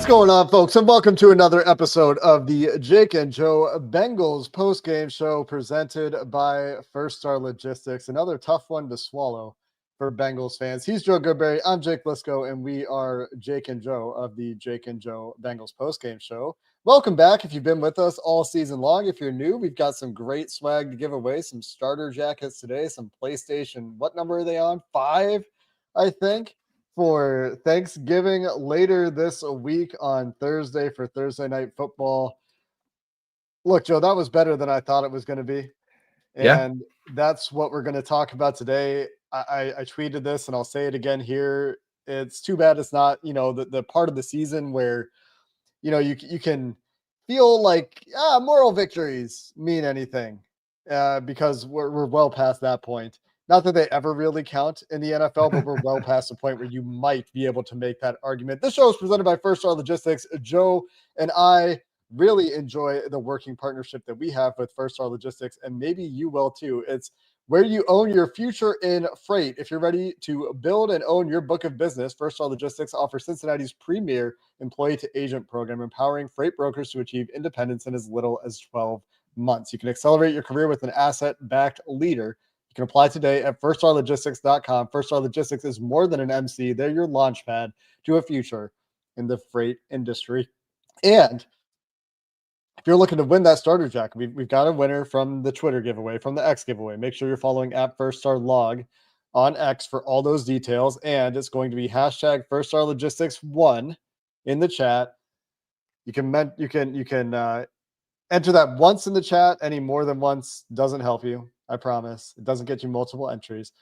going on, folks? And welcome to another episode of the Jake and Joe Bengals Postgame Show presented by First Star Logistics. Another tough one to swallow for Bengals fans. He's Joe Goodberry. I'm Jake Liscow, and we are Jake and Joe of the Jake and Joe Bengals Postgame Show. Welcome back if you've been with us all season long. If you're new, we've got some great swag to give away, some starter jackets today, some PlayStation. What number are they on? 5, I think. For Thanksgiving later this week on Thursday for Thursday Night Football. Look, Joe, that was better than I thought it was going to be. And that's what we're going to talk about today. I tweeted this and I'll say it again here. It's too bad it's not, the part of the season where, you can feel like moral victories mean anything because we're well past that point. Not that they ever really count in the NFL, but we're well past the point where you might be able to make that argument. This show is presented by First Star Logistics. Joe and I really enjoy the working partnership that we have with First Star Logistics, and maybe you will too. It's where you own your future in freight. If you're ready to build and own your book of business, First Star Logistics offers Cincinnati's premier employee-to-agent program, empowering freight brokers to achieve independence in as little as 12 months. You can accelerate your career with an asset-backed leader. You can apply today at firststarlogistics.com. First Star Logistics is more than an MC. They're your launch pad to a future in the freight industry. And if you're looking to win that starter jacket, we've got a winner from the Twitter giveaway, from the X giveaway. Make sure you're following at First Star Log on X for all those details. And it's going to be hashtag First Star Logistics 1 in the chat. You can enter that once in the chat. Any more than once doesn't help you. I promise. It doesn't get you multiple entries.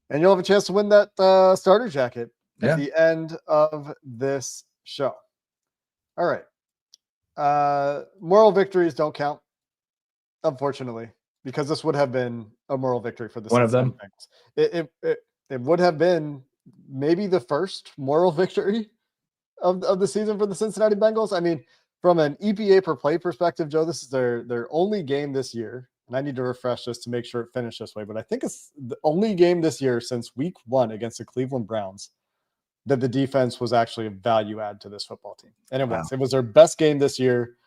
And you'll have a chance to win that starter jacket at the end of this show. All right. Moral victories don't count, unfortunately, because this would have been a moral victory for the Cincinnati Bengals. It would have been maybe the first moral victory of the season for the Cincinnati Bengals. I mean, from an EPA per play perspective, Joe, this is their only game this year. And I need to refresh this to make sure it finished this way. But I think it's the only game this year since week 1 against the Cleveland Browns that the defense was actually a value add to this football team. And it was. It was their best game this year.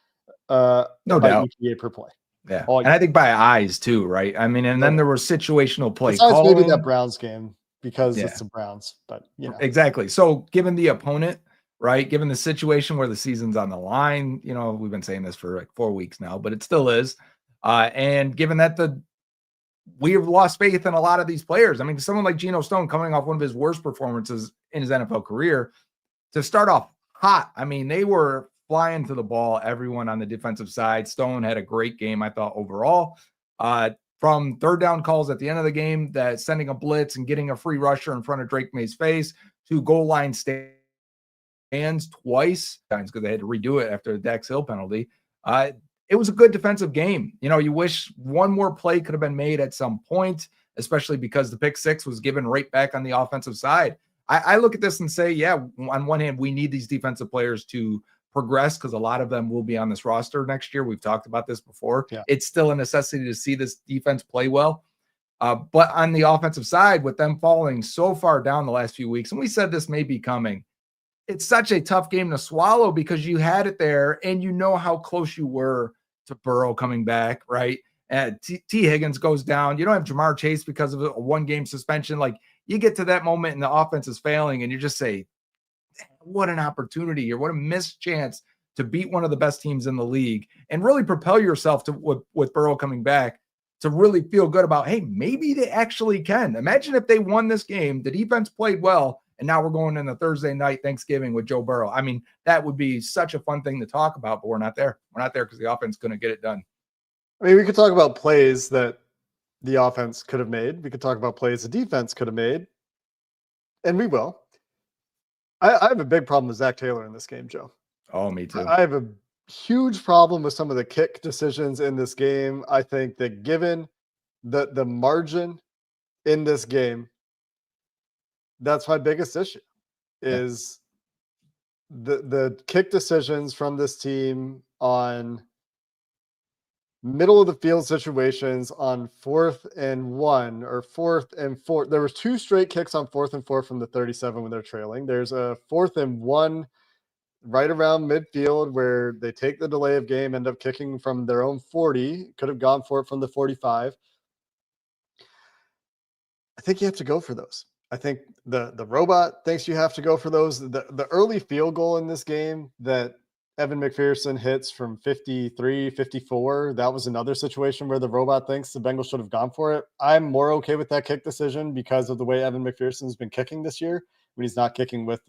No doubt. EPA per play. Yeah. And I think by eyes too, right? I mean, and then there was situational play besides maybe that Browns game because it's the Browns. But, Exactly. So given the opponent, right, given the situation where the season's on the line, we've been saying this for like 4 weeks now, but it still is. And given that we have lost faith in a lot of these players. I mean, someone like Gino Stone coming off one of his worst performances in his NFL career to start off hot. I mean, they were flying to the ball, everyone on the defensive side. Stone had a great game, I thought, overall. From third down calls at the end of the game, that sending a blitz and getting a free rusher in front of Drake May's face, to goal line stands twice because they had to redo it after the Dax Hill penalty. It was a good defensive game. You wish one more play could have been made at some point, especially because the pick six was given right back on the offensive side. I look at this and say, on one hand, we need these defensive players to progress because a lot of them will be on this roster next year. We've talked about this before. Yeah. It's still a necessity to see this defense play well. But on the offensive side, with them falling so far down the last few weeks, and we said this may be coming, it's such a tough game to swallow because you had it there and you know how close you were to Burrow coming back, right? And T. Higgins goes down. You don't have Jamar Chase because of a one-game suspension. Like, you get to that moment and the offense is failing and you just say, what an opportunity or what a missed chance to beat one of the best teams in the league and really propel yourself to with Burrow coming back to really feel good about, hey, maybe they actually can. Imagine if they won this game, the defense played well, and now we're going into Thursday night Thanksgiving with Joe Burrow. I mean, that would be such a fun thing to talk about, but we're not there. We're not there because the offense couldn't get it done. I mean, we could talk about plays that the offense could have made. We could talk about plays the defense could have made, and we will. I have a big problem with Zach Taylor in this game, Joe. Oh, me too. I have a huge problem with some of the kick decisions in this game. I think that given the margin in this game, that's my biggest issue is the kick decisions from this team on middle of the field situations on 4th and 1 or 4th and 4. There was 2 straight kicks on 4th and 4 from the 37 when they're trailing. There's a 4th and 1 right around midfield where they take the delay of game, end up kicking from their own 40, could have gone for it from the 45. I think you have to go for those. I think the robot thinks you have to go for those. The early field goal in this game that Evan McPherson hits from 53, 54, that was another situation where the robot thinks the Bengals should have gone for it. I'm more okay with that kick decision because of the way Evan McPherson's been kicking this year when he's not kicking with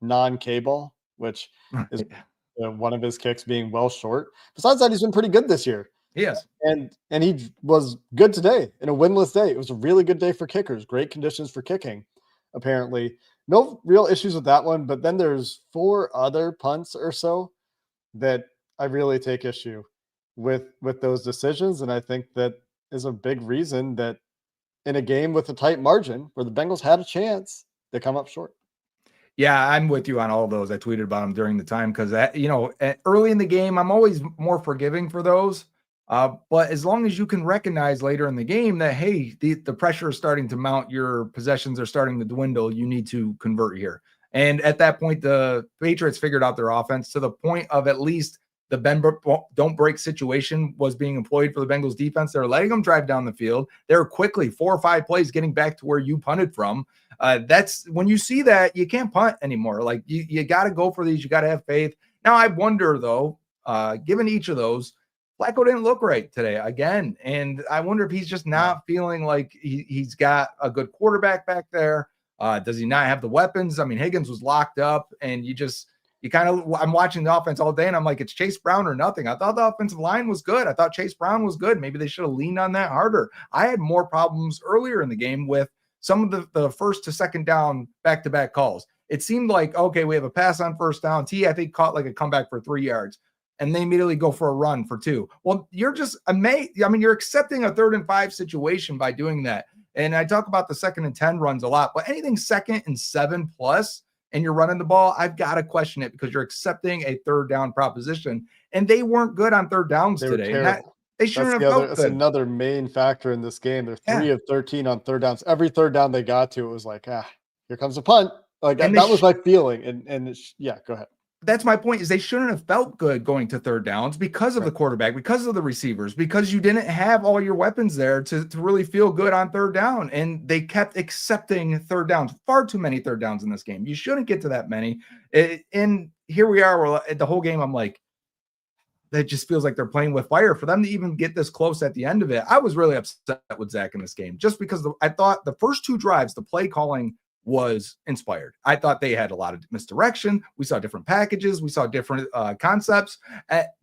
non-K-ball, which is one of his kicks being well short. Besides that, he's been pretty good this year. Yes. And he was good today in a winless day. It was a really good day for kickers. Great conditions for kicking, apparently. No real issues with that one. But then there's 4 other punts or so that I really take issue with those decisions. And I think that is a big reason that in a game with a tight margin where the Bengals had a chance, they come up short. Yeah, I'm with you on all those. I tweeted about them during the time because, early in the game, I'm always more forgiving for those. But as long as you can recognize later in the game that, hey, the pressure is starting to mount, your possessions are starting to dwindle, you need to convert here. And at that point, the Patriots figured out their offense to the point of at least the bend don't break situation was being employed for the Bengals defense. They're letting them drive down the field. They're quickly 4 or 5 plays getting back to where you punted from. That's when you see that you can't punt anymore. Like you got to go for these. You got to have faith. Now I wonder though, given each of those, Flacco didn't look right today again. And I wonder if he's just not feeling like he's got a good quarterback back there. Does he not have the weapons? I mean, Higgins was locked up and I'm watching the offense all day and I'm like, it's Chase Brown or nothing. I thought the offensive line was good. I thought Chase Brown was good. Maybe they should have leaned on that harder. I had more problems earlier in the game with some of the first to second down back-to-back calls. It seemed like, okay, we have a pass on first down. I think caught like a comeback for 3 yards. And they immediately go for a run for 2. Well, you're just amazed. I mean, you're accepting a 3rd and 5 situation by doing that. And I talk about the 2nd and 10 runs a lot, but anything 2nd and 7 plus, and you're running the ball, I've got to question it because you're accepting a 3rd down proposition. And they weren't good on 3rd downs today. And they shouldn't have felt good. That's another main factor in this game. They're 3 of 13 on 3rd downs. Every 3rd down they got to, it was like, here comes a punt. Like that was my feeling. And go ahead. That's my point is they shouldn't have felt good going to 3rd downs because of the quarterback, because of the receivers, because you didn't have all your weapons there to really feel good on 3rd down. And they kept accepting 3rd downs, far too many 3rd downs in this game. You shouldn't get to that many. And here we are, the whole game. I'm like, that just feels like they're playing with fire for them to even get this close at the end of it. I was really upset with Zach in this game just because I thought the first 2 drives, the play calling was inspired. I thought they had a lot of misdirection. We saw different packages. We saw different concepts.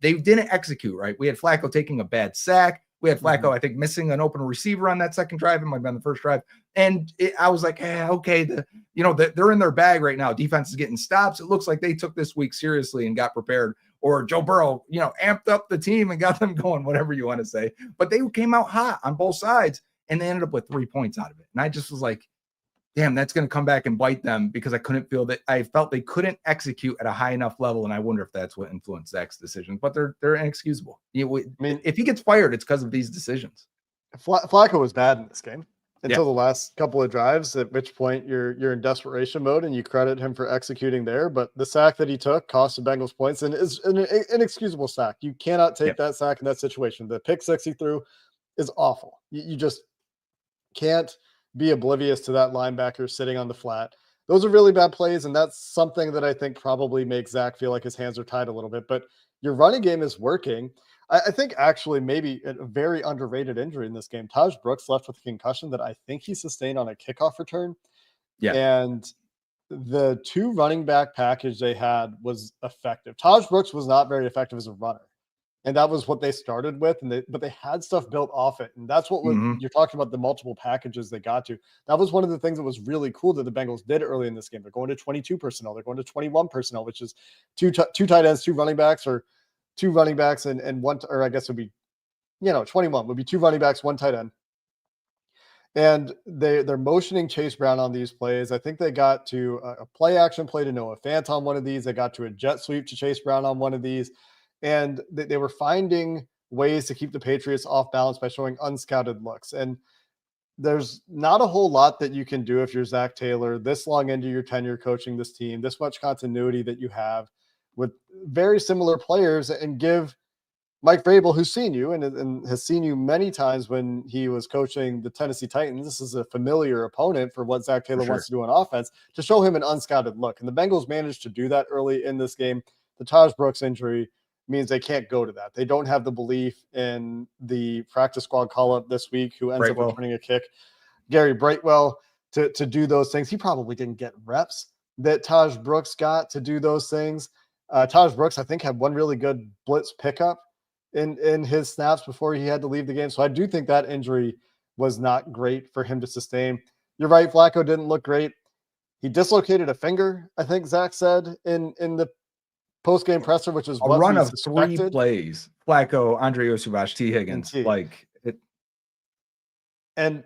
They didn't execute, right? We had Flacco taking a bad sack. We had Flacco, I think, missing an open receiver on that second drive. It might have been the first drive. And I was like, okay, they're in their bag right now. Defense is getting stops. It looks like they took this week seriously and got prepared. Or Joe Burrow, amped up the team and got them going, whatever you want to say. But they came out hot on both sides, and they ended up with 3 points out of it. And I just was like, damn, that's going to come back and bite them because I felt they couldn't execute at a high enough level. And I wonder if that's what influenced Zach's decisions, but they're inexcusable. If he gets fired, it's because of these decisions. Flacco was bad in this game until the last couple of drives, at which point you're in desperation mode and you credit him for executing there. But the sack that he took cost the Bengals points and is an inexcusable sack. You cannot take that sack in that situation. The pick 6 he threw is awful. You just can't be oblivious to that linebacker sitting on the flat. Those are really bad plays, and that's something that I think probably makes Zach feel like his hands are tied a little bit. But your running game is working. I think actually maybe a very underrated injury in this game. Taj Brooks left with a concussion that I think he sustained on a kickoff return. Yeah. And the 2 running back package they had was effective. Taj Brooks was not very effective as a runner. And that was what they started with, but they had stuff built off it. And that's what you're talking about, the multiple packages they got to. That was one of the things that was really cool that the Bengals did early in this game. They're going to 22 personnel. They're going to 21 personnel, which is two tight ends, 2 running backs, or 2 running backs and one, or I guess it would be, 21 would be 2 running backs, 1 tight end. And they're motioning Chase Brown on these plays. I think they got to a play action play to Noah Fant on one of these. They got to a jet sweep to Chase Brown on one of these. And they were finding ways to keep the Patriots off balance by showing unscouted looks. And there's not a whole lot that you can do if you're Zach Taylor this long into your tenure coaching this team, this much continuity that you have with very similar players, and give Mike Vrabel, who's seen you and has seen you many times when he was coaching the Tennessee Titans. This is a familiar opponent for what Zach Taylor wants to do on offense, to show him an unscouted look. And the Bengals managed to do that early in this game. The Taj Brooks injury means they can't go to that. They don't have the belief in the practice squad call-up this week, who ends up returning a kick, Gary Brightwell, to do those things. He probably didn't get reps that Taj Brooks got to do those things. Taj Brooks, I think, had one really good blitz pickup in his snaps before he had to leave the game. So I do think that injury was not great for him to sustain. You're right, Flacco didn't look great. He dislocated a finger, I think Zach said in the post-game presser, which is a what run we of suspected. 3 plays. Flacco, Andre Osubach, T. Higgins. Like it. And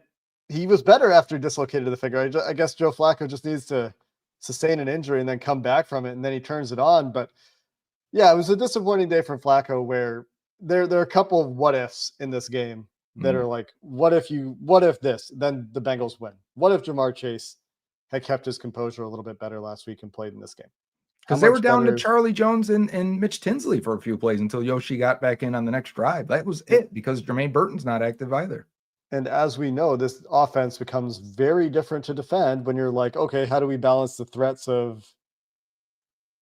he was better after he dislocated the finger. I guess Joe Flacco just needs to sustain an injury and then come back from it, and then he turns it on. But yeah, it was a disappointing day for Flacco, where there are a couple of what ifs in this game that are like, what if this, then the Bengals win? What if Jamar Chase had kept his composure a little bit better last week and played in this game? Because they were down to Charlie Jones and Mitch Tinsley for a few plays until Yoshi got back in on the next drive. That was it, because Germaine Burton's not active either. And as we know, this offense becomes very different to defend when you're like, okay, how do we balance the threats of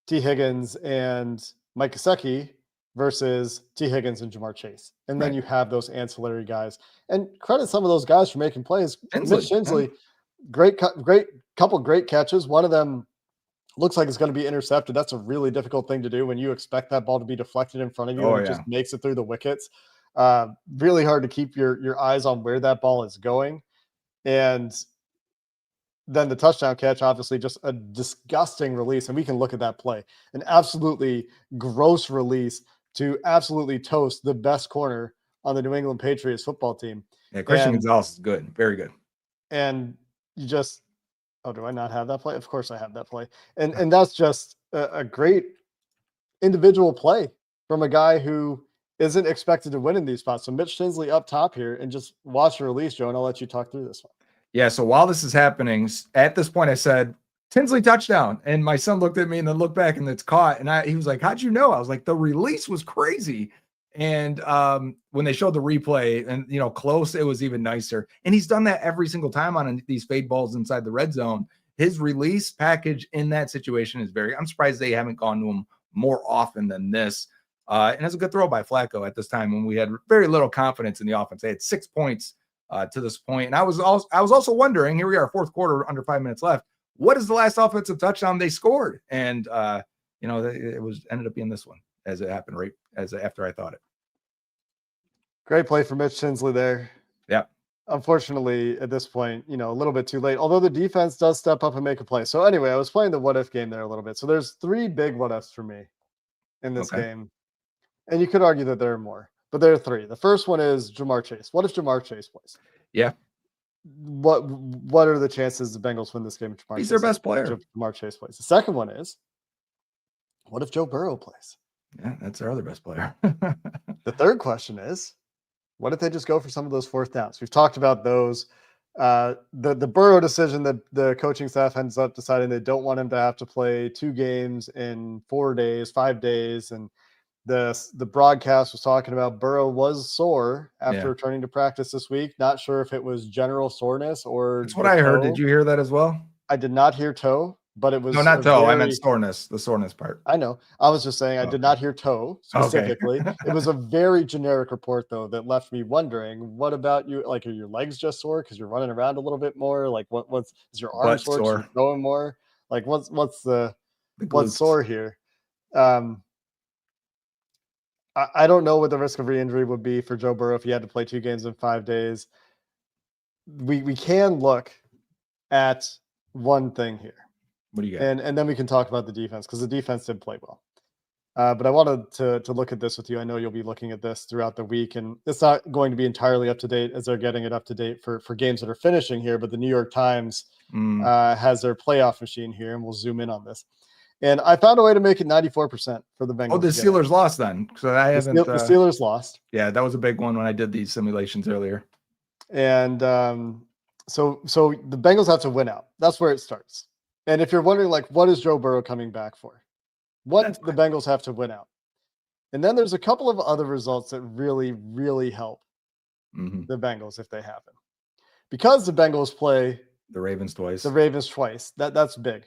T. Higgins and Mike Gesicki versus T. Higgins and Jamar Chase? And then you have those ancillary guys. And credit some of those guys for making plays. Mitch Tinsley, great couple great catches. One of them looks like it's going to be intercepted. That's a really difficult thing to do when you expect that ball to be deflected in front of you, and it just makes it through the wickets. Really hard to keep your eyes on where that ball is going. And then the touchdown catch, obviously just a disgusting release. And we can look at that play, an absolutely gross release to absolutely toast the best corner on the New England Patriots football team. Yeah, Christian Gonzalez is good. Very good. And you just, oh, do I not have that play? Of course I have that play. And that's just a great individual play from a guy who isn't expected to win in these spots. So Mitch Tinsley up top here, and just watch the release, Joe, and I'll let you talk through this one. Yeah, so while this is happening, at this point I said, Tinsley touchdown. And my son looked at me and then looked back, and it's caught. And he was like, how'd you know? I was like, the release was crazy. And when they showed the replay and, close, it was even nicer. And he's done that every single time on these fade balls inside the red zone. His release package in that situation is I'm surprised they haven't gone to him more often than this. And it's a good throw by Flacco at this time when we had very little confidence in the offense. They had 6 points to this point. And I was also wondering, here we are, fourth quarter, under 5 minutes left. What is the last offensive touchdown they scored? And, it ended up being this one, as it happened right after I thought it. Great play for Mitch Tinsley there. Yeah. Unfortunately, at this point, a little bit too late, although the defense does step up and make a play. So anyway, I was playing the what if game there a little bit. So there's 3 big what ifs for me in this game. And you could argue that there are more, but there are 3. The first one is Jamar Chase. What if Jamar Chase plays? Yeah. What are the chances the Bengals win this game if Jamar He's Chase their best player. Jamar Chase plays? The second one is, what if Joe Burrow plays? Yeah, that's their other best player. The third question is, what if they just go for some of those fourth downs? We've talked about those. The Burrow decision, that the coaching staff ends up deciding they don't want him to have to play 2 games in 4 days, 5 days. And the broadcast was talking about Burrow was sore after returning to practice this week. Not sure if it was general soreness or. That's what I heard. Did you hear that as well? I did not hear toe, but it was. No, not toe. I meant soreness, the soreness part. I know. I was just saying I did not hear toe specifically. It was a very generic report, though, that left me wondering, what about you? Like, are your legs just sore because you're running around a little bit more? Like, is your arm sore because you're going more? Like, what's sore here? I don't know what the risk of re-injury would be for Joe Burrow if he had to play 2 games in 5 days. We can look at one thing here. What do you got? And then we can talk about the defense, because the defense did play well. But I wanted to look at this with you. I know you'll be looking at this throughout the week, and it's not going to be entirely up to date as they're getting it up to date for games that are finishing here. But the New York Times has their playoff machine here, and we'll zoom in on this. And I found a way to make it 94% for the Bengals. Oh, the Steelers lost then. So I haven't. The Steelers lost. Yeah, that was a big one when I did these simulations earlier. And So the Bengals have to win out. That's where it starts. And if you're wondering, like, what is Joe Burrow coming back for? What the Bengals have to win out. And then there's a couple of other results that really, really help the Bengals if they happen. Because the Bengals play the Ravens twice. That's big.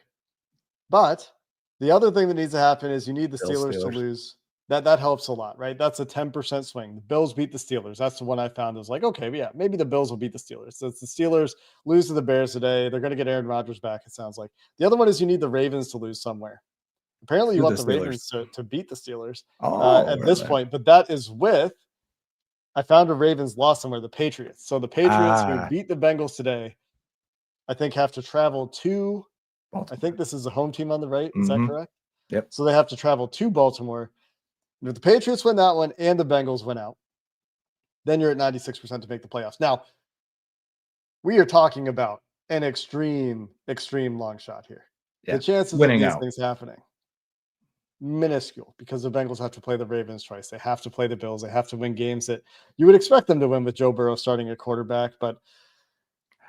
But the other thing that needs to happen is you need the Steelers to lose. That helps a lot, right? That's a 10% swing. The Bills beat the Steelers. That's the one I found. I was like, okay, yeah, maybe the Bills will beat the Steelers. So it's the Steelers lose to the Bears today. They're going to get Aaron Rodgers back, it sounds like. The other one is you need the Ravens to lose somewhere. Apparently you want the Ravens to beat the Steelers at this point, but that is with, I found a Ravens loss somewhere, the Patriots. So the Patriots who beat the Bengals today, I think have to travel to, Baltimore. I think this is a home team on the right. Is that correct? Yep. So they have to travel to Baltimore. And if the Patriots win that one and the Bengals win out, then you're at 96% to make the playoffs. Now, we are talking about an extreme long shot here. Yeah. The chances of these things happening, minuscule, because the Bengals have to play the Ravens twice. They have to play the Bills. They have to win games that you would expect them to win with Joe Burrow starting at quarterback. But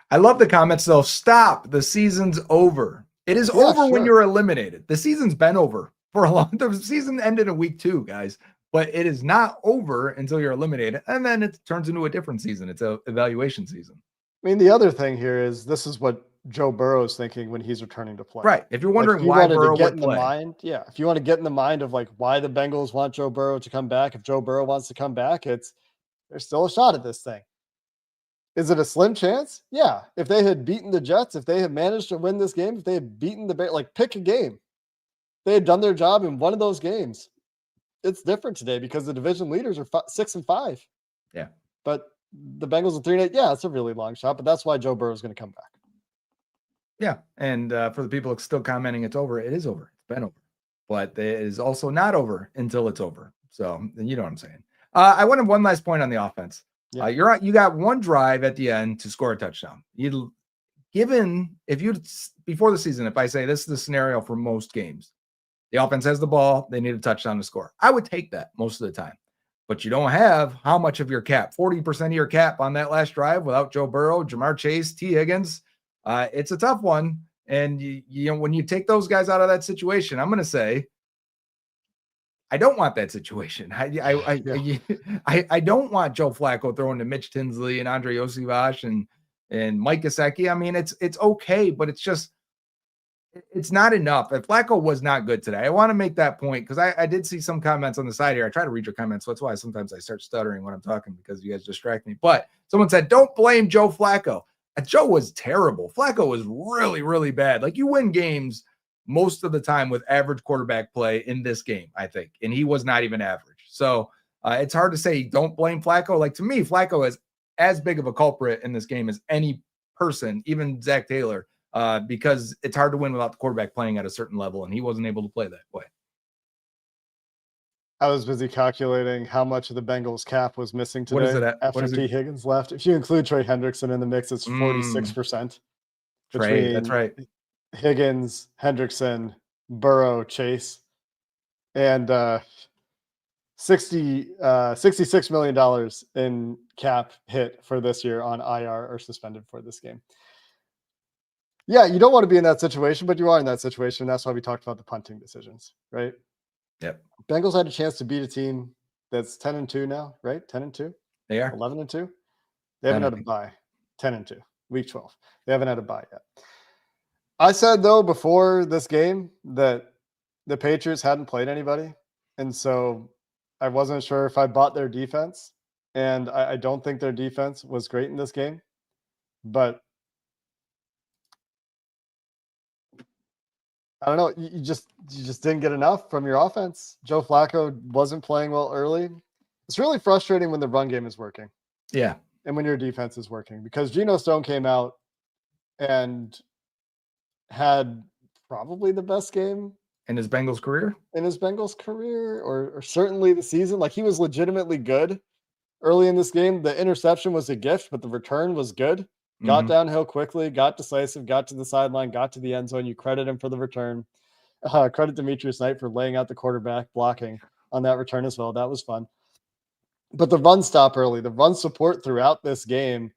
I love the comments, though. Stop. The season's over. It is over when you're eliminated. The season's been over for a long time. The season ended in week 2, guys, but it is not over until you're eliminated. And then it turns into a different season. It's an evaluation season. I mean, the other thing here is this is what Joe Burrow is thinking when he's returning to play. Right. If you're wondering why Burrow would play. If you want to get in the mind of like why the Bengals want Joe Burrow to come back, if Joe Burrow wants to come back, there's still a shot at this thing. Is it a slim chance? Yeah. If they had beaten the Jets, if they had managed to win this game, if they had beaten the Bears, like pick a game. If they had done their job in one of those games. It's different today because the division leaders are 6-5. Yeah. But the Bengals are 3-8. Yeah, it's a really long shot, but that's why Joe Burrow is going to come back. Yeah. And for the people still commenting, it's over. It is over. It's been over. But it is also not over until it's over. So you know what I'm saying. I wanted one last point on the offense. Yeah. You got one drive at the end to score a touchdown. Before the season, if I say this is the scenario for most games, the offense has the ball, they need a touchdown to score. I would take that most of the time. But you don't have how much of your cap, 40% of your cap on that last drive without Joe Burrow, Jamar Chase, T. Higgins. It's a tough one. And you know, when you take those guys out of that situation, I'm going to say, I don't want that situation. I don't want Joe Flacco throwing to Mitch Tinsley and Andre Osivach and Mike Gesicki. I mean, it's okay, but it's not enough. If Flacco was not good today, I want to make that point because I did see some comments on the side here. I try to read your comments, so that's why sometimes I start stuttering when I'm talking because you guys distract me. But someone said, don't blame Joe Flacco. Joe was terrible. Flacco was really, really bad. Like you win games most of the time with average quarterback play in this game, I think. And he was not even average. So it's hard to say don't blame Flacco. Like to me, Flacco is as big of a culprit in this game as any person, even Zach Taylor, because it's hard to win without the quarterback playing at a certain level. And he wasn't able to play that way. I was busy calculating how much of the Bengals cap was missing today. What is it at? After T. Higgins left. If you include Trey Hendrickson in the mix, it's 46%. Trey, that's right. Higgins, Hendrickson, Burrow, Chase, and $66 million in cap hit for this year on IR or suspended for this game. Yeah, you don't want to be in that situation, but you are in that situation. That's why we talked about the punting decisions, right? Yep. Bengals had a chance to beat a team that's 10-2 now, right? 10-2. They are 11-2. They haven't had a bye. 10-2. Week 12. They haven't had a bye yet. I said though before this game that the Patriots hadn't played anybody, and so I wasn't sure if I bought their defense, and I don't think their defense was great in this game, but I don't know. You just didn't get enough from your offense. Joe Flacco wasn't playing well early. It's really frustrating when the run game is working. Yeah. And when your defense is working, because Gino Stone came out and had probably the best game in his Bengals career, or certainly the season. Like he was legitimately good early in this game. The interception was a gift, but the return was good. Got downhill quickly, got decisive, got to the sideline, got to the end zone. You credit him for the return. Credit Demetrius Knight for laying out the quarterback, blocking on that return as well. That was fun. But the run stop early, the run support throughout this game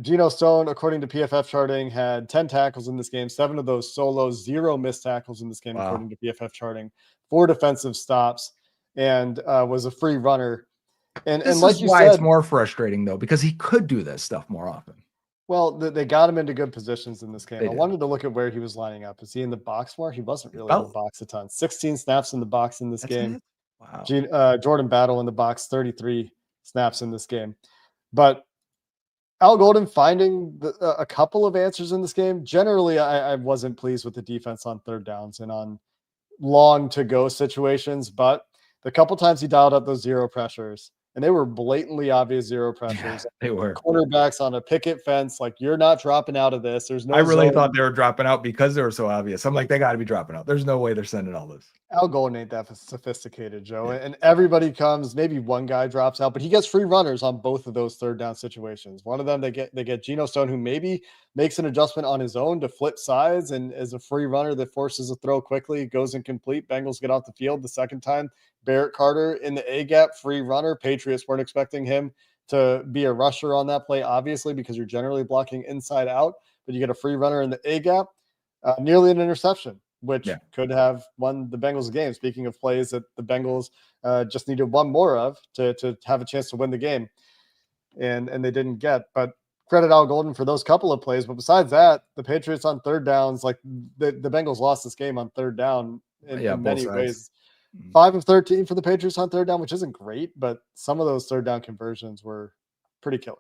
Gino Stone, according to PFF charting, had 10 tackles in this game, 7 of those solos, 0 missed tackles in this game, Wow. according to PFF charting, 4 defensive stops, and was a free runner. And This like is you why it's said, more frustrating, though, because he could do this stuff more often. well, they got him into good positions in this game. They I did. wanted to look at where he was lining up. Is he in the box more? He wasn't really in the Felt box a ton. 16 snaps in the box in this that's game. it. Wow. Jordan Battle in the box, 33 snaps in this game. But Al Golden finding a couple of answers in this game. Generally, I wasn't pleased with the defense on third downs and on long to go situations, but the couple times he dialed up those zero pressures, and they were blatantly obvious zero pressures. Yeah, they were. Cornerbacks on a picket fence, like, you're not dropping out of this. There's no I really zone. thought they were dropping out because they were so obvious. I'm like, they got to be dropping out. There's no way they're sending all this. Al Golden ain't that sophisticated, Joe. Yeah. And everybody comes, maybe one guy drops out, but he gets free runners on both of those third down situations. One of them, they get Gino Stone, who maybe makes an adjustment on his own to flip sides and is a free runner that forces a throw quickly, goes incomplete. Bengals get off the field. The second time, Barrett Carter in the A gap, free runner. Patriots weren't expecting him to be a rusher on that play, obviously, because you're generally blocking inside out, but you get a free runner in the A gap, nearly an interception, which could have won the Bengals game. Speaking of plays that the Bengals just needed one more of to have a chance to win the game, and they didn't get. But credit Al Golden for those couple of plays. But besides that, the Patriots on third downs, like the Bengals lost this game on third down in many ways. 5 of 13 for the Patriots on third down, which isn't great, but some of those third down conversions were pretty killer.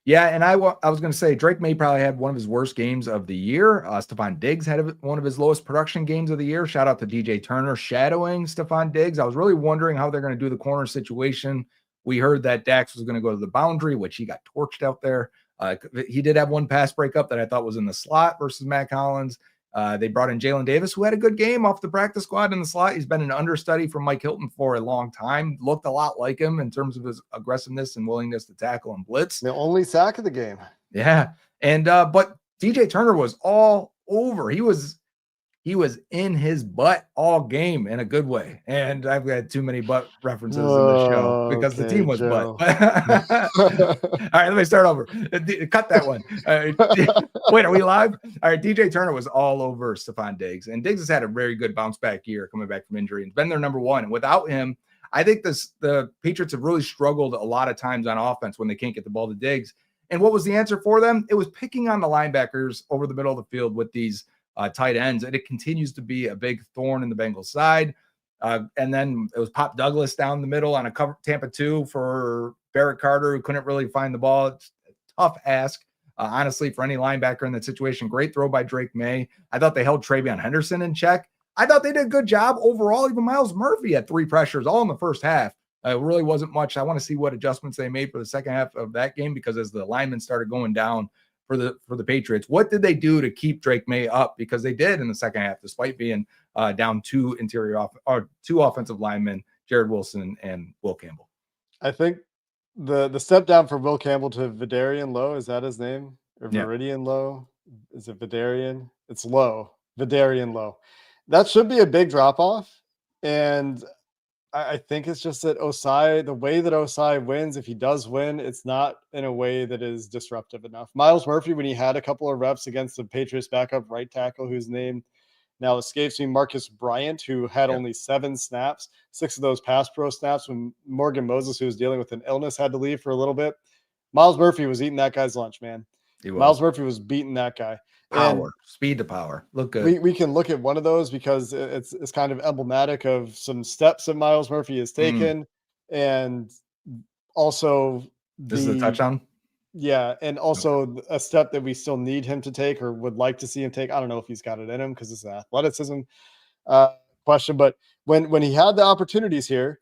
Yeah, and I was going to say Drake May probably had one of his worst games of the year. Stephon Diggs had one of his lowest production games of the year. Shout out to DJ Turner shadowing Stephon Diggs. I was really wondering how they're going to do the corner situation. We heard that Dax was going to go to the boundary, which he got torched out there. He did have one pass breakup that I thought was in the slot versus Matt Collins. They brought in Jalen Davis, who had a good game off the practice squad in the slot. He's been an understudy from Mike Hilton for a long time. Looked a lot like him in terms of his aggressiveness and willingness to tackle and blitz. The only sack of the game. Yeah. And but DJ Turner was all over. He was in his butt all game in a good way. And I've had too many butt references in the show because the team was Joe. butt. All right, let me start over. Cut that one. Wait, are we live? All right, DJ Turner was all over Stephon Diggs. And Diggs has had a very good bounce back year coming back from injury and been their number one. And without him, I think the Patriots have really struggled a lot of times on offense when they can't get the ball to Diggs. And what was the answer for them? It was picking on the linebackers over the middle of the field with these tight ends, and it continues to be a big thorn in the Bengals side. And then it was Pop Douglas down the middle on a cover Tampa 2 for Barrett Carter, who couldn't really find the ball. It's a tough ask, honestly, for any linebacker in that situation. Great throw by Drake May. I thought they held Travion Henderson in check. I thought they did a good job overall. Even Miles Murphy had 3 pressures all in the first half. It really wasn't much. I want to see what adjustments they made for the second half of that game, because as the linemen started going down for the Patriots, what did they do to keep Drake May up? Because they did in the second half, despite being down 2 offensive linemen, Jared Wilson and Will Campbell. I think the step down from Will Campbell to Vidarian Lowe, is that his name? Or Viridian Lowe? Is it Vidarian? It's Lowe. Vidarian Lowe. That should be a big drop off. And I think it's just that Osai, the way that Osai wins, if he does win, it's not in a way that is disruptive enough. Miles Murphy, when he had a couple of reps against the Patriots backup right tackle, whose name now escapes me, Marcus Bryant, who had only 7 snaps, 6 of those pass pro snaps when Morgan Moses, who was dealing with an illness, had to leave for a little bit. Miles Murphy was eating that guy's lunch, man. Miles Murphy was beating that guy. Power, speed to power. Look good. We can look at one of those because it's kind of emblematic of some steps that Miles Murphy has taken, and also this is a touchdown. Yeah, and also a step that we still need him to take or would like to see him take. I don't know if he's got it in him because it's an athleticism question, but when he had the opportunities here,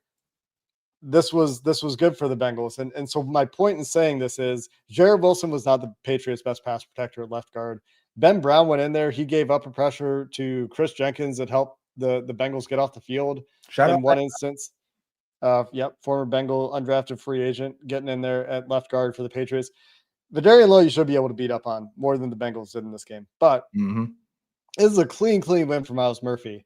this was good for the Bengals. And so my point in saying this is Jared Wilson was not the Patriots' best pass protector at left guard. Ben Brown went in there. He gave up a pressure to Chris Jenkins that helped the Bengals get off the field. In one instance. Former Bengal undrafted free agent getting in there at left guard for the Patriots. Vidarian Lowe, you should be able to beat up on more than the Bengals did in this game. But this is a clean win for Miles Murphy.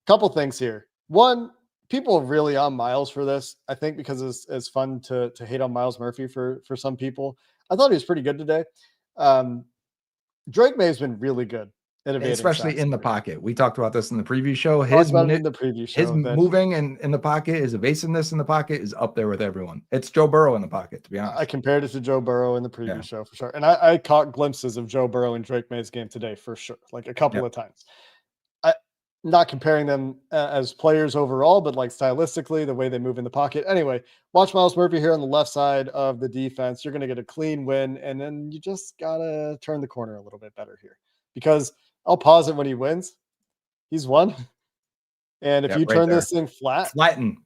Couple things here. One, people are really on Miles for this, I think, because it's fun to hate on Miles Murphy for some people. I thought he was pretty good today. Drake May has been really good at evading especially sacks. in the pocket. We talked about this in the preview show. Talked about it in the preview show. His moving in the pocket, his evasiveness in the pocket is up there with everyone. It's Joe Burrow in the pocket, to be honest. I compared it to Joe Burrow in the preview show for sure. And I caught glimpses of Joe Burrow in Drake May's game today for sure, like a couple of times. Not comparing them as players overall, but like stylistically, the way they move in the pocket. Anyway, watch Myles Murphy here on the left side of the defense. You're going to get a clean win, and then you just got to turn the corner a little bit better here, because I'll pause it when he wins. He's won. And if you turn this thing flatten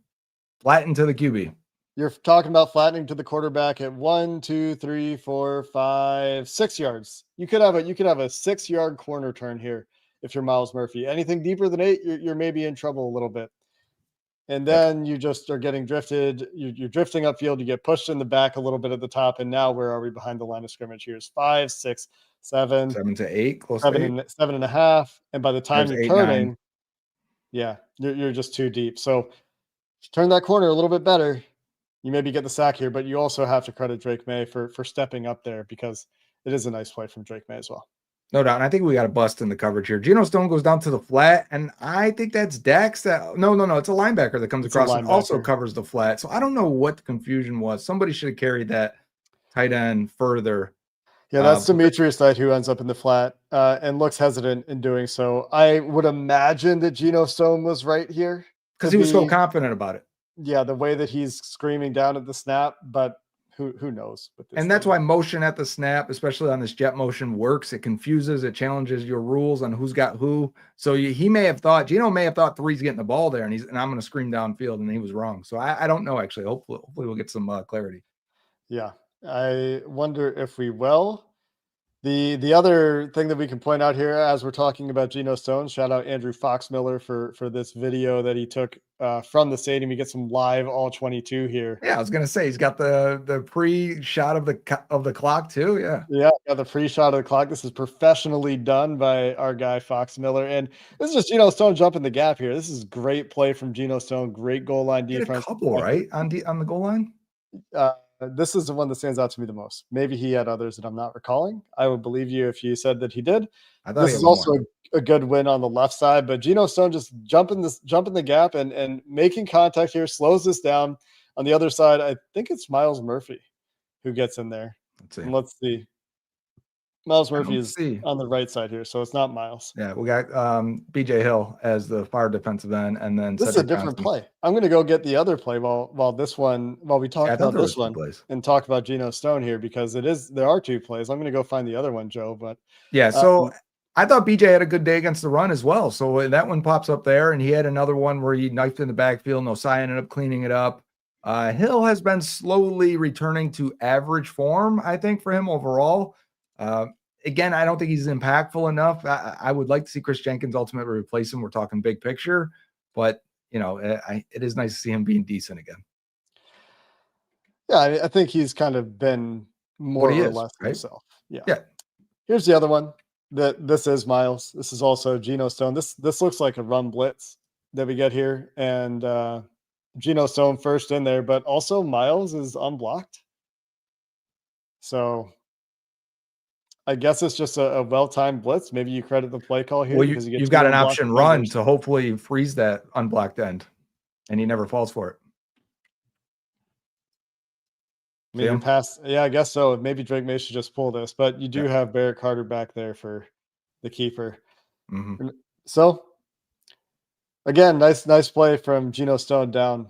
to the QB. You're talking about flattening to the quarterback at 1, 2, 3, 4, 5, 6 yards. You could have a 6-yard corner turn here. If you're Myles Murphy, anything deeper than 8, you're maybe in trouble a little bit. And then you just are getting drifted. You're drifting upfield. You get pushed in the back a little bit at the top. And now where are we behind the line of scrimmage? Here's 5, 6, 7, 7 to 8, close seven to 8. and 7.5. And by the time There's you're 8, turning, 9. you're just too deep. So turn that corner a little bit better. You maybe get the sack here, but you also have to credit Drake May for stepping up there, because it is a nice play from Drake May as well. No doubt. And I think we got a bust in the coverage here. Gino Stone goes down to the flat, and I think that's Dax. No. It's a linebacker that comes across and also covers the flat. So I don't know what the confusion was. Somebody should have carried that tight end further. Yeah, that's Demetrius Knight, who ends up in the flat and looks hesitant in doing so. I would imagine that Gino Stone was right here, because he was so confident about it. Yeah, the way that he's screaming down at the snap, but who knows? And that's why motion at the snap, especially on this jet motion, works. It confuses, it challenges your rules on who's got who. So Gino may have thought 3's getting the ball there, and I'm going to scream downfield, and he was wrong. So I don't know, actually. Hopefully we'll get some clarity. Yeah, I wonder if we will. The other thing that we can point out here, as we're talking about Gino Stone, shout out Andrew Foxmiller for this video that he took from the stadium. You get some live all 22 here. Yeah, I was gonna say he's got the pre-shot of the clock too. Yeah, got the pre-shot of the clock. This is professionally done by our guy Foxmiller, and this is just Gino Stone jumping the gap here. This is great play from Gino Stone. Great goal line defense. A couple right on the goal line. This is the one that stands out to me the most. Maybe he had others that I'm not recalling. I would believe you if you said that he did. This is also a good win on the left side, but Gino Stone just jumping the gap and making contact here, slows this down. On the other side, I think it's Myles Murphy who gets in there. Let's see. Myles Murphy is on the right side here, so it's not Myles. Yeah, we got BJ Hill as the far defensive end, and then this is a different play. I'm going to go get the other play while we talk about this one and talk about Gino Stone here, because there are 2 plays. I'm going to go find the other one, Joe. But yeah, so I thought BJ had a good day against the run as well. So that one pops up there, and he had another one where he knifed in the backfield. Nosai ended up cleaning it up. Hill has been slowly returning to average form, I think, for him overall. Again, I don't think he's impactful enough. I would like to see Chris Jenkins ultimately replace him. We're talking big picture, but it is nice to see him being decent again. Yeah, I think he's kind of been more or less himself. Yeah. Here's the other one. This is Myles. This is also Gino Stone. This looks like a run blitz that we get here, and Gino Stone first in there, but also Myles is unblocked. So I guess it's just a well-timed blitz. Maybe you credit the play call here. Well, you've got an option run to hopefully freeze that unblocked end, and he never falls for it. Maybe pass. Yeah, I guess so. Maybe Drake May should just pull this, but you do have Barrett Carter back there for the keeper. Mm-hmm. So again, nice play from Gino Stone down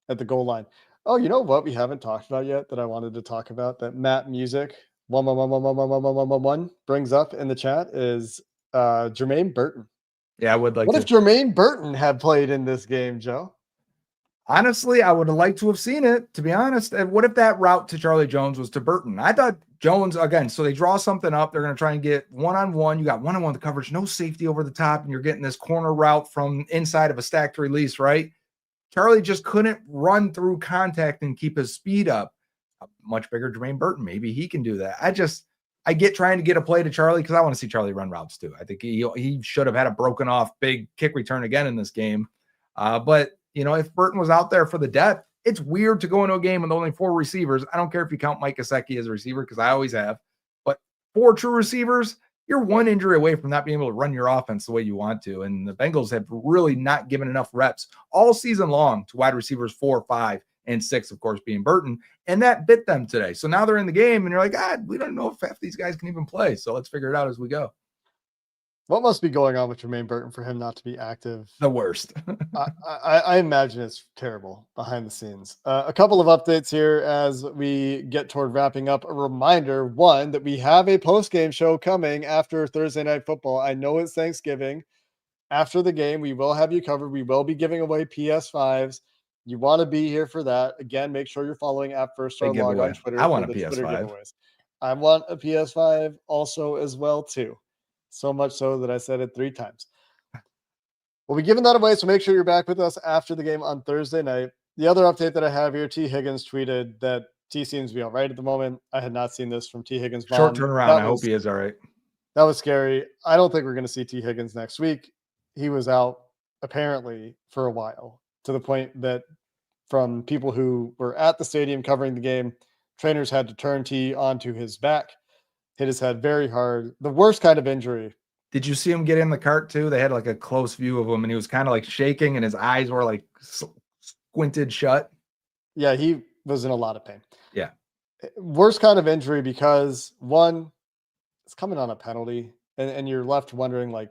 at the goal line. Oh, you know what we haven't talked about yet that I wanted to talk about, that Matt Music 1 brings up in the chat is Germaine Burton. Yeah, I would like. What if Germaine Burton had played in this game, Joe? Honestly, I would have liked to have seen it, to be honest. And what if that route to Charlie Jones was to Burton? I thought Jones, again, so they draw something up. They're going to try and get one-on-one. You got one-on-one coverage, no safety over the top, and you're getting this corner route from inside of a stacked release, right? Charlie just couldn't run through contact and keep his speed up. A much bigger Germaine Burton, maybe he can do that. I get trying to get a play to Charlie because I want to see Charlie run routes too. I think he should have had a broken off big kick return again in this game. But if Burton was out there for the depth, it's weird to go into a game with only 4 receivers. I don't care if you count Mike Gesicki as a receiver, because I always have, but 4 true receivers, you're one injury away from not being able to run your offense the way you want to. And the Bengals have really not given enough reps all season long to wide receivers 4, 5, and 6, of course, being Burton. And that bit them today. So now they're in the game and you're like, we don't know if half these guys can even play. So let's figure it out as we go. What must be going on with Germaine Burton for him not to be active? The worst. I imagine it's terrible behind the scenes. A couple of updates here as we get toward wrapping up. A reminder, one, that we have a post-game show coming after Thursday Night Football. I know it's Thanksgiving. After the game, we will have you covered. We will be giving away PS5s. You want to be here for that. Again, make sure you're following @FirstStarLog on Twitter I want for a the PS5. Twitter giveaways. I want a PS5 also as well, too. So much so that I said it 3 times. We'll be giving that away, so make sure you're back with us after the game on Thursday night. The other update that I have here, T. Higgins tweeted that T seems to be all right at the moment. I had not seen this from T. Higgins. Short turnaround. I hope he is all right. That was scary. I don't think we're going to see T. Higgins next week. He was out apparently for a while, to the point that from people who were at the stadium covering the game, trainers had to turn T onto his back, hit his head very hard. The worst kind of injury. Did you see him get in the cart too? They had like a close view of him and he was kind of like shaking and his eyes were like squinted shut. Yeah, he was in a lot of pain. Yeah. Worst kind of injury because, one, it's coming on a penalty and you're left wondering, like,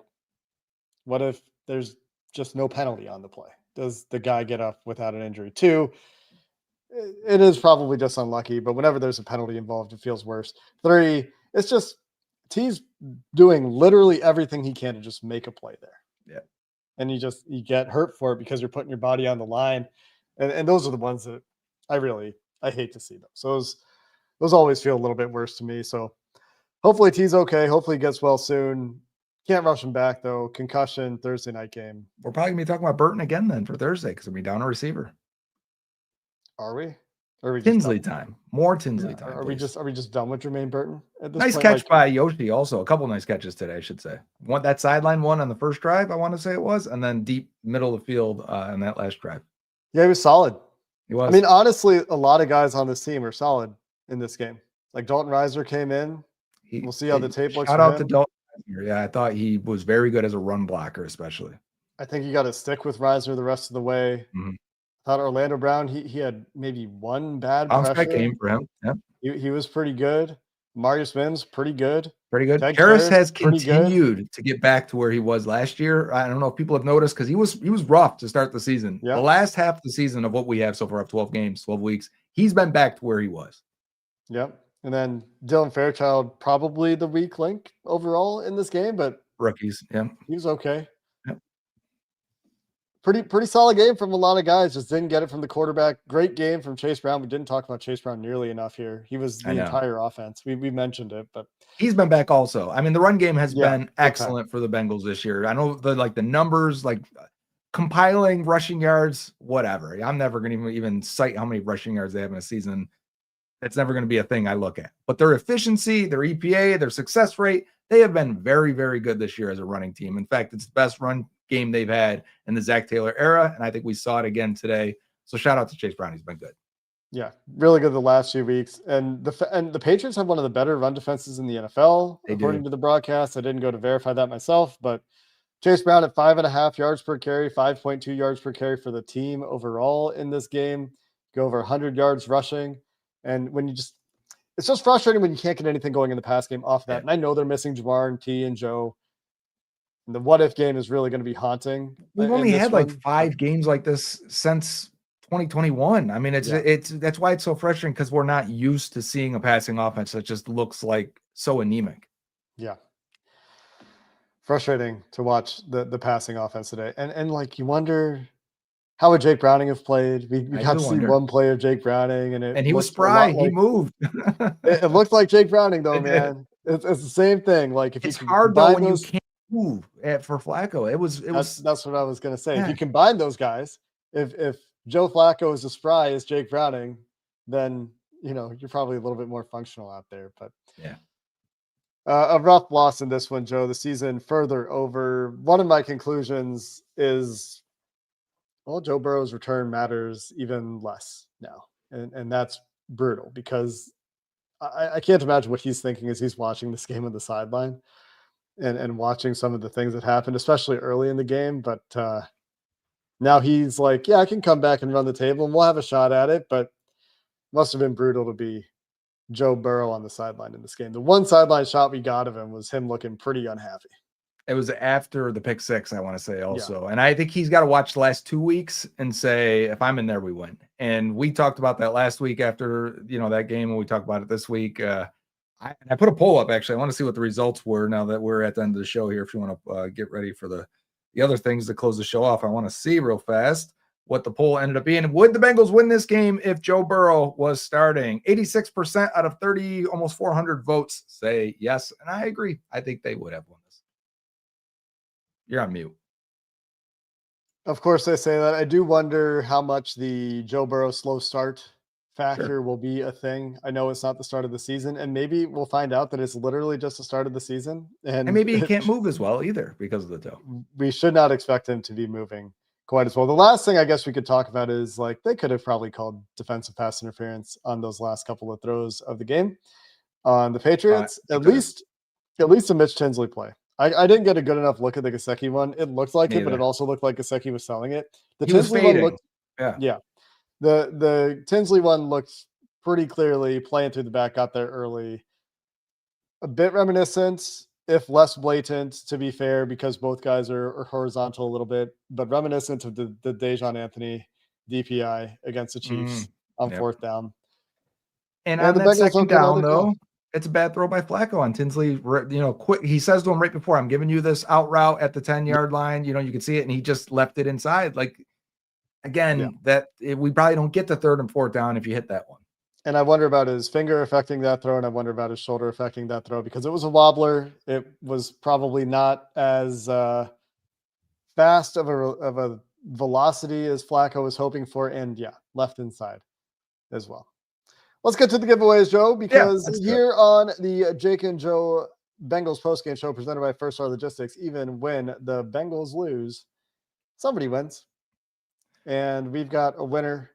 what if there's just no penalty on the play? Does the guy get up without an injury? 2, it is probably just unlucky, but whenever there's a penalty involved, it feels worse. 3, it's just T's doing literally everything he can to just make a play there. Yeah. And you get hurt for it because you're putting your body on the line. And those are the ones that I hate to see them. So those always feel a little bit worse to me. So hopefully T's okay. Hopefully he gets well soon. Can't rush him back though. Concussion, Thursday night game. We're probably gonna be talking about Burton again then for Thursday because we'll be down a receiver. Are we? Or are we Tinsley time. More Tinsley time. Are we just done with Germaine Burton at this nice point? catch by Yoshi also. A couple nice catches today, I should say. One that sideline one on the first drive, I want to say it was, and then deep middle of the field on that last drive. Yeah, he was solid. He was. I mean, honestly, a lot of guys on this team are solid in this game. Like Dalton Reiser came in. We'll see how the tape looks. Shout out to Dalton. Yeah, I thought he was very good as a run blocker, especially. I think you got to stick with Reiser the rest of the way. Mm-hmm. I thought Orlando Brown, he had maybe one bad pressure game for him. Yeah. He was pretty good. Marius Mims, pretty good. Pretty good. Harris has continued to get back to where he was last year. I don't know if people have noticed because he was rough to start the season. Yep. The last half of the season of what we have so far of 12 games, 12 weeks, he's been back to where he was. Yep. And then Dylan Fairchild, probably the weak link overall in this game, but rookies. Yeah. He was okay. Yep. Pretty solid game from a lot of guys. Just didn't get it from the quarterback. Great game from Chase Brown. We didn't talk about Chase Brown nearly enough here. He was the entire offense. We mentioned it, but he's been back also. I mean, the run game has been excellent for the Bengals this year. I know the numbers, like compiling rushing yards, whatever. I'm never going to even cite how many rushing yards they have in a season. It's never going to be a thing I look at. But their efficiency, their EPA, their success rate, they have been very, very good this year as a running team. In fact, it's the best run game they've had in the Zach Taylor era, and I think we saw it again today. So shout out to Chase Brown. He's been good. Yeah, really good the last few weeks. And the Patriots have one of the better run defenses in the NFL, according to the broadcast. I didn't go to verify that myself, but Chase Brown at 5.5 yards per carry, 5.2 yards per carry for the team overall in this game. Go over 100 yards rushing. And when it's just frustrating when you can't get anything going in the pass game off of that. Yeah. And I know they're missing Jamar and T and Joe. And the what if game is really going to be haunting. We've only had like 5 games like this since 2021. I mean, that's why it's so frustrating because we're not used to seeing a passing offense that just looks like so anemic. Yeah. Frustrating to watch the passing offense today. And like you wonder, how would Jake Browning have played? We got to see one play of Jake Browning, and he was spry. He moved. it looked like Jake Browning, though, man. It's the same thing. Like if it's hard though when you can't move for Flacco. It was. That's what I was gonna say. Yeah. If you combine those guys, if Joe Flacco is as spry as Jake Browning, then you're probably a little bit more functional out there. But yeah. A rough loss in this one, Joe. The season further over. One of my conclusions is Well, Joe Burrow's return matters even less now. And that's brutal because I can't imagine what he's thinking as he's watching this game on the sideline and watching some of the things that happened, especially early in the game. But now he's like, yeah, I can come back and run the table and we'll have a shot at it. But must have been brutal to be Joe Burrow on the sideline in this game. The one sideline shot we got of him was him looking pretty unhappy. It was after the pick six, I want to say also. Yeah. And I think he's got to watch the last 2 weeks and say, if I'm in there, we win. And we talked about that last week after, that game, and we talked about it this week. I put a poll up, actually. I want to see what the results were now that we're at the end of the show here. If you want to get ready for the other things to close the show off, I want to see real fast what the poll ended up being. Would the Bengals win this game if Joe Burrow was starting? 86% out of 30, almost 400 votes say yes. And I agree. I think they would have won this. You're on mute. Of course, they say that. I do wonder how much the Joe Burrow slow start factor will be a thing. I know it's not the start of the season, and maybe we'll find out that it's literally just the start of the season. And maybe he can't move as well either because of the toe. We should not expect him to be moving quite as well. The last thing I guess we could talk about is like they could have probably called defensive pass interference on those last couple of throws of the game on the Patriots. At least a Mitch Tinsley play. I didn't get a good enough look at the Gesicki one. It looked like it, but it also looked like Gesicki was selling it. The Tinsley one looked, yeah. The Tinsley one looked pretty clearly playing through the back, got there early. A bit reminiscent, if less blatant, to be fair, because both guys are horizontal a little bit, but reminiscent of the Dejan Anthony DPI against the Chiefs on fourth down. And on that second down, though, it's a bad throw by Flacco on Tinsley. Quick. He says to him right before, I'm giving you this out route at the 10-yard line. You can see it, and he just left it inside. Like, again, we probably don't get the third and fourth down if you hit that one. And I wonder about his finger affecting that throw, and I wonder about his shoulder affecting that throw because it was a wobbler. It was probably not as fast of a velocity as Flacco was hoping for, and left inside as well. Let's get to the giveaways, Joe, because here on the Jake and Joe Bengals postgame show presented by First Star Logistics, even when the Bengals lose, somebody wins. And we've got a winner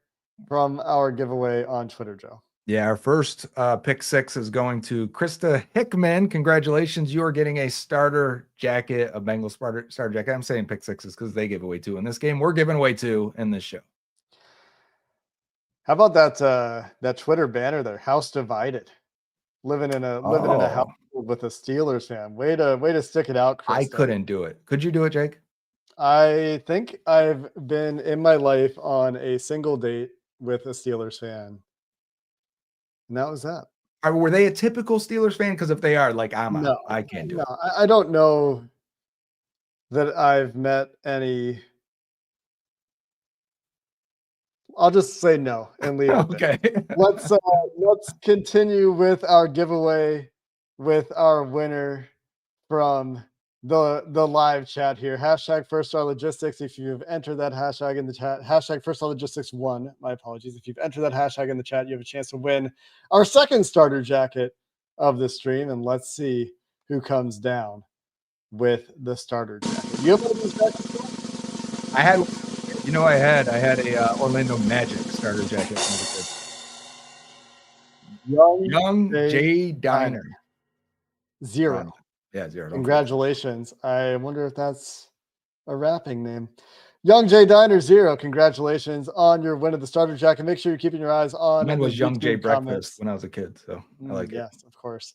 from our giveaway on Twitter, Joe. Yeah, our first pick six is going to Krista Hickman. Congratulations. You are getting a starter jacket, a Bengals starter jacket. I'm saying pick sixes because they give away 2 in this game. We're giving away 2 in this show. How about that Twitter banner there? House divided. Living in a house with a Steelers fan. Way to stick it out, Krista. I couldn't do it. Could you do it, Jake? I think I've been in my life on a single date with a Steelers fan. And that was that. Were they a typical Steelers fan? Because if they are, like, no, I can't do it. I don't know that I've met any. I'll just say no and leave it okay. there. Let's continue with our giveaway with our winner from the live chat here. Hashtag First Star Logistics. If you've entered that hashtag in the chat, hashtag First Star Logistics 1. My apologies. If you've entered that hashtag in the chat, you have a chance to win our second starter jacket of the stream. And let's see who comes down with the starter jacket. You have one of these jackets? I had. I had a Orlando Magic starter jacket. Young J Diner. 0. Yeah, 0. Congratulations. I wonder if that's a rapping name. Young J Diner 0. Congratulations on your win of the starter jacket. Make sure you're keeping your eyes on. Mine was Young J comments. Breakfast when I was a kid, so I like it. Yes, of course.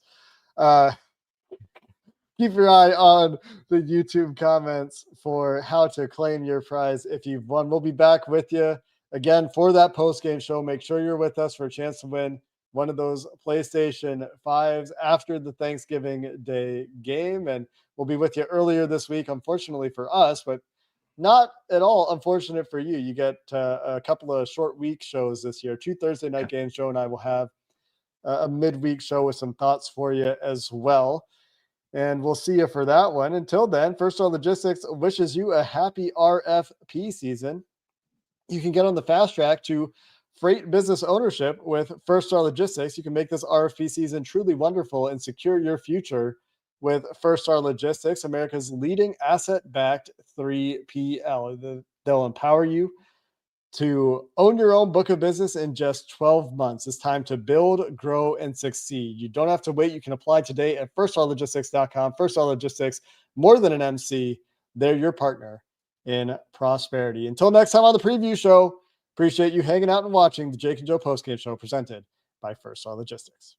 Keep your eye on the YouTube comments for how to claim your prize if you've won. We'll be back with you again for that post-game show. Make sure you're with us for a chance to win one of those PlayStation 5s after the Thanksgiving Day game. And we'll be with you earlier this week, unfortunately for us, but not at all unfortunate for you. You get a couple of short week shows this year. 2 Thursday night games. Joe and I will have a midweek show with some thoughts for you as well. And we'll see you for that one. Until then, First Star Logistics wishes you a happy RFP season. You can get on the fast track to freight business ownership with First Star Logistics. You can make this RFP season truly wonderful and secure your future with First Star Logistics, America's leading asset-backed 3PL. They'll empower you to own your own book of business in just 12 months. It's time to build, grow, and succeed. You don't have to wait. You can apply today at firststarlogistics.com. First Star Logistics, more than an MC. They're your partner in prosperity. Until next time on the preview show, appreciate you hanging out and watching the Jake and Joe Postgame Show presented by First Star Logistics.